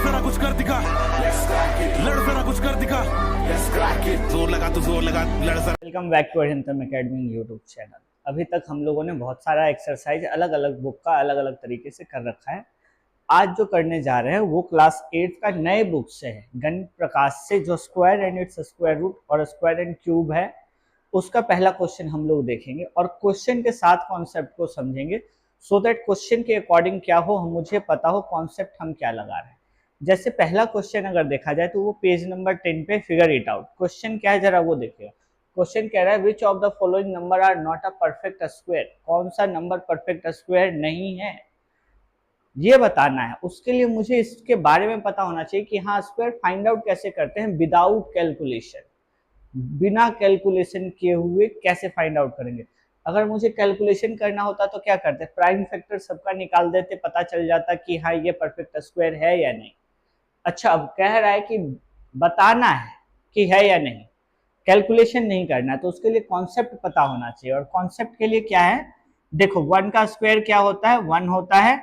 जरा कुछ कर दिखा, लड़ जरा कुछ कर दिखा, जोर लगा तो जोर लगा, लड़ जरा। Welcome back to Arihantam academy YouTube channel. अभी तक हम लोगों ने बहुत सारा एक्सरसाइज अलग अलग बुक का अलग अलग तरीके से कर रखा है। आज जो करने जा रहे हैं वो क्लास 8 का नए बुक से है, गणित प्रकाश से, जो square and its square root और स्क्वायर एंड क्यूब है। उसका पहला क्वेश्चन हम लोग देखेंगे और क्वेश्चन के साथ कॉन्सेप्ट को समझेंगे, सो दैट क्वेश्चन के अकॉर्डिंग क्या हो, मुझे पता हो कॉन्सेप्ट हम क्या लगा रहे हैं। जैसे पहला क्वेश्चन अगर देखा जाए तो वो पेज नंबर 10 पे, फिगर इट आउट। क्वेश्चन क्या है जरा वो देखिएगा। क्वेश्चन कह रहा है which of the following number are not a perfect square. कौन सा नंबर परफेक्ट स्क्वायर नहीं है ये बताना है। उसके लिए मुझे इसके बारे में पता होना चाहिए कि हाँ, स्क्वायर फाइंड आउट कैसे करते हैं विदाउट कैलकुलेशन, बिना कैलकुलेशन किए हुए कैसे फाइंड आउट करेंगे। अगर मुझे कैलकुलेशन करना होता तो क्या करते, प्राइम फैक्टर सबका निकाल देते, पता चल जाता कि हाँ ये परफेक्ट स्क्वायर है या नहीं। अच्छा, अब कह रहा है कि बताना है कि है या नहीं, कैलकुलेशन नहीं करना, तो उसके लिए कॉन्सेप्ट पता होना चाहिए। और कॉन्सेप्ट के लिए क्या है, देखो 1 का स्क्वायर क्या होता है, 1 होता है।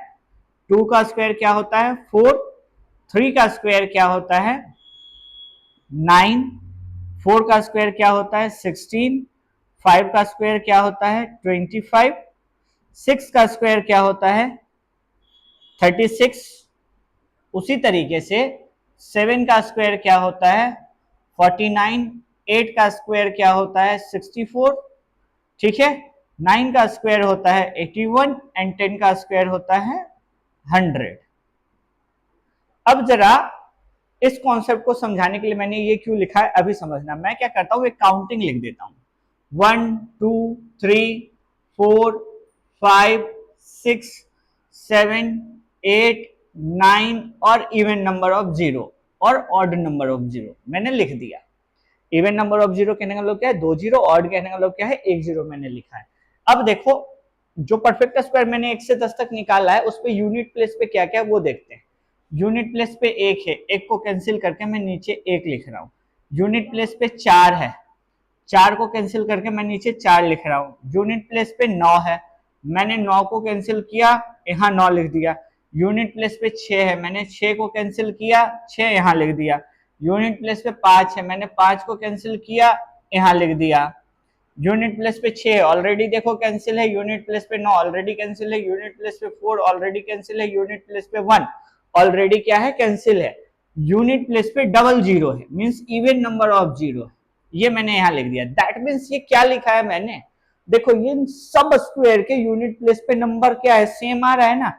2 का स्क्वायर क्या होता है, 4। 3 का स्क्वायर क्या होता है, 9। 4 का स्क्वायर क्या होता है, 16। 5 का स्क्वायर क्या होता है, 25। 6 का स्क्वायर क्या होता है, 36। उसी तरीके से 7 का स्क्वायर क्या होता है, 49। 8 का स्क्वायर क्या होता है, 64। ठीक है। 9 का स्क्वायर होता है 81 एंड 10 का स्क्वायर होता है 100। अब जरा इस कॉन्सेप्ट को समझाने के लिए मैंने ये क्यों लिखा है अभी समझना। मैं क्या करता हूं, एक काउंटिंग लिख देता हूं, 1 2 3 4 5 6 7 8 9 और इवन नंबर ऑफ 0 और ऑड नंबर ऑफ 0 मैंने लिख दिया। इवन नंबर ऑफ 0 कहने का मतलब क्या है, 2 0। ऑड कहने का मतलब क्या है, 1 0 मैंने लिखा है। अब देखो, जो परफेक्ट स्क्वायर मैंने 1 से 10 तक निकाला है उस पे यूनिट प्लेस पे क्या क्या वो देखते हैं। यूनिट प्लेस पे 1 है, 1 को कैंसिल करके मैं नीचे 1 लिख रहा हूं। यूनिट प्लेस पे 4 है, 4 को कैंसिल करके मैं नीचे 4 लिख रहा हूं। यूनिट प्लेस पे 9 है, मैंने 9 को कैंसिल किया, यहाँ 9 लिख दिया। यूनिट प्लेस पे 6 है, मैंने 6 को कैंसिल किया, 6 यहाँ लिख दिया। यूनिट प्लेस पे 5 है, मैंने 5 को कैंसिल किया, यहाँ लिख दिया। यूनिट प्लेस पे 6 ऑलरेडी देखो कैंसिल है, यूनिट प्लेस पे 9 ऑलरेडी कैंसिल है, यूनिट प्लेस पे 4 ऑलरेडी कैंसिल है, यूनिट प्लेस पे 1 ऑलरेडी क्या है, कैंसिल है। यूनिट प्लेस पे डबल 0 है, मींस इवन नंबर ऑफ 0 है, ये मैंने यहां लिख दिया। दैट मींस ये क्या लिखा है मैंने, देखो ये सब स्क्वायर के यूनिट प्लेस पे नंबर क्या है, सेम आ रहा है ना।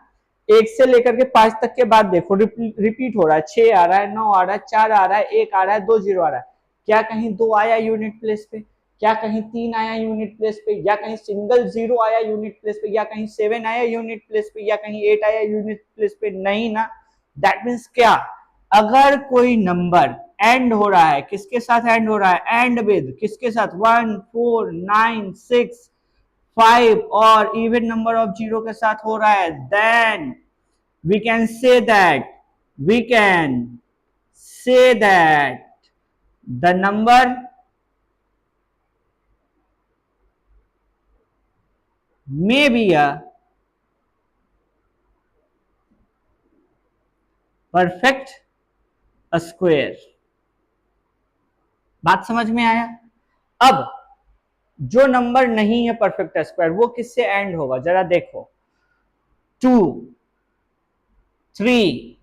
1 से लेकर के 5 तक के बाद देखो रिपीट हो रहा है, 6 आ रहा है, 9 आ रहा है, 4 आ रहा है, 1 आ रहा है, 2 0 आ रहा है। क्या कहीं 2 आया यूनिट प्लेस पे, क्या कहीं 3 आया यूनिट प्लेस पे, या कहीं सिंगल 0 आया यूनिट प्लेस पे, या कहीं 7 आया यूनिट प्लेस पे, या कहीं 8 आया यूनिट प्लेस पे, नहीं ना। दैट मीन्स क्या, अगर कोई नंबर एंड हो रहा है, किसके साथ एंड हो रहा है, एंड विद किसके साथ, 1 4 9 6 5 और इवन नंबर ऑफ 0 के साथ हो रहा है, then we can say that we can say that the number may be a perfect square। बात समझ में आया। अब जो नंबर नहीं है परफेक्ट स्क्वायर वो किससे एंड होगा जरा देखो, 2 3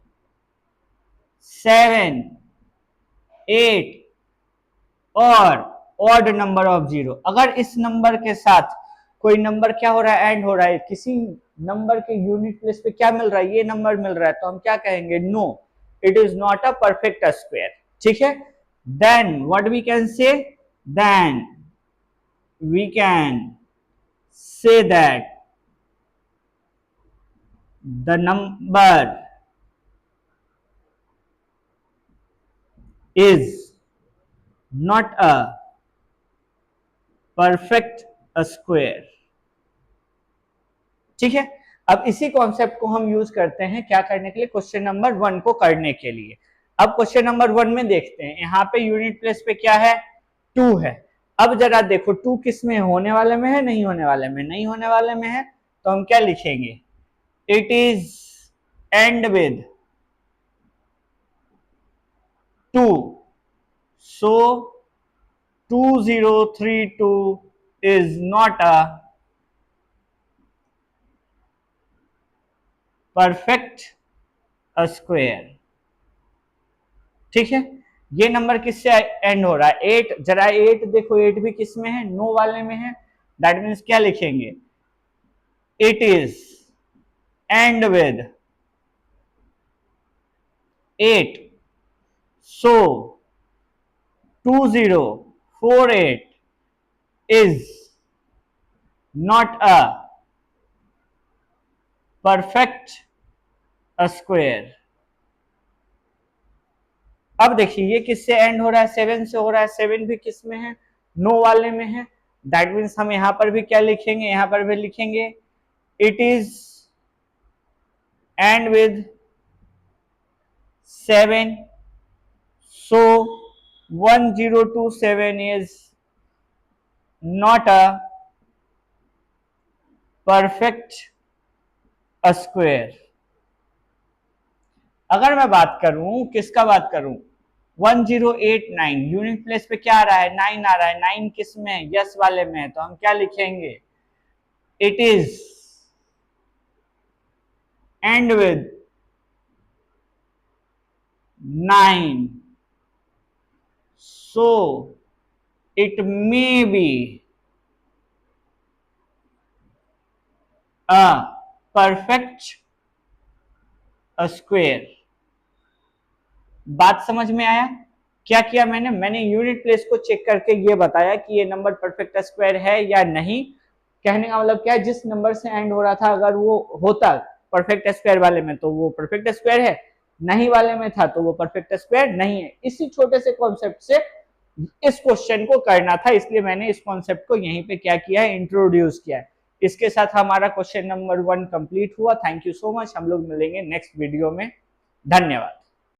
7 8 और ऑड नंबर ऑफ 0। अगर इस नंबर के साथ कोई नंबर क्या हो रहा है, एंड हो रहा है, किसी नंबर के यूनिट प्लेस पे क्या मिल रहा है, ये नंबर मिल रहा है, तो हम क्या कहेंगे, no it is not a perfect square. ठीक है, then what we can say, then we can say that the number is not a perfect square. ठीक है, अब इसी कॉन्सेप्ट को हम यूज करते हैं क्या करने के लिए, क्वेश्चन नंबर 1 को करने के लिए। अब क्वेश्चन नंबर 1 में देखते हैं, यहाँ पे यूनिट प्लेस पे क्या है, 2 है। अब जरा देखो 2 किस में होने वाले में है, नहीं होने वाले में, नहीं होने वाले में है, तो हम क्या लिखेंगे, it is and with 2, so 2032 is not a perfect square. ठीक है, ये नंबर किससे एंड हो रहा है? 8। जरा 8 देखो, 8 भी किस में है? नो वाले में है। दैट मीन्स क्या लिखेंगे? It is and with 8, so 2048 is not a perfect square. अब देखिए ये किससे एंड हो रहा है? 7 से हो रहा है। 7 भी किस में है? नो वाले में है। दैट मीन्स हम यहां पर भी क्या लिखेंगे? यहां पर भी लिखेंगे it is and with 7, so 1027 is not a perfect square. अगर मैं बात करूं, किसका बात करूं? 1089 यूनिट प्लेस पे क्या आ रहा है? 9 आ रहा है। 9 किस में है? यस वाले में है। तो हम क्या लिखेंगे? It is and with 9, so it may be a perfect square. बात समझ में आया? क्या किया मैंने यूनिट प्लेस को चेक करके ये बताया कि ये नंबर परफेक्ट स्क्वायर है या नहीं। कहने का मतलब क्या है? जिस नंबर से एंड हो रहा था अगर वो होता परफेक्ट स्क्वायर वाले में तो वो परफेक्ट स्क्वायर है, नहीं वाले में था तो वो परफेक्ट स्क्वायर नहीं है। इसी छोटे से कॉन्सेप्ट से इस क्वेश्चन को करना था, इसलिए मैंने इस कॉन्सेप्ट को यहीं पे क्या किया है? इंट्रोड्यूस किया है। इसके साथ हमारा क्वेश्चन नंबर 1 कंप्लीट हुआ। Thank you so much. हम लोग मिलेंगे नेक्स्ट वीडियो में। धन्यवाद।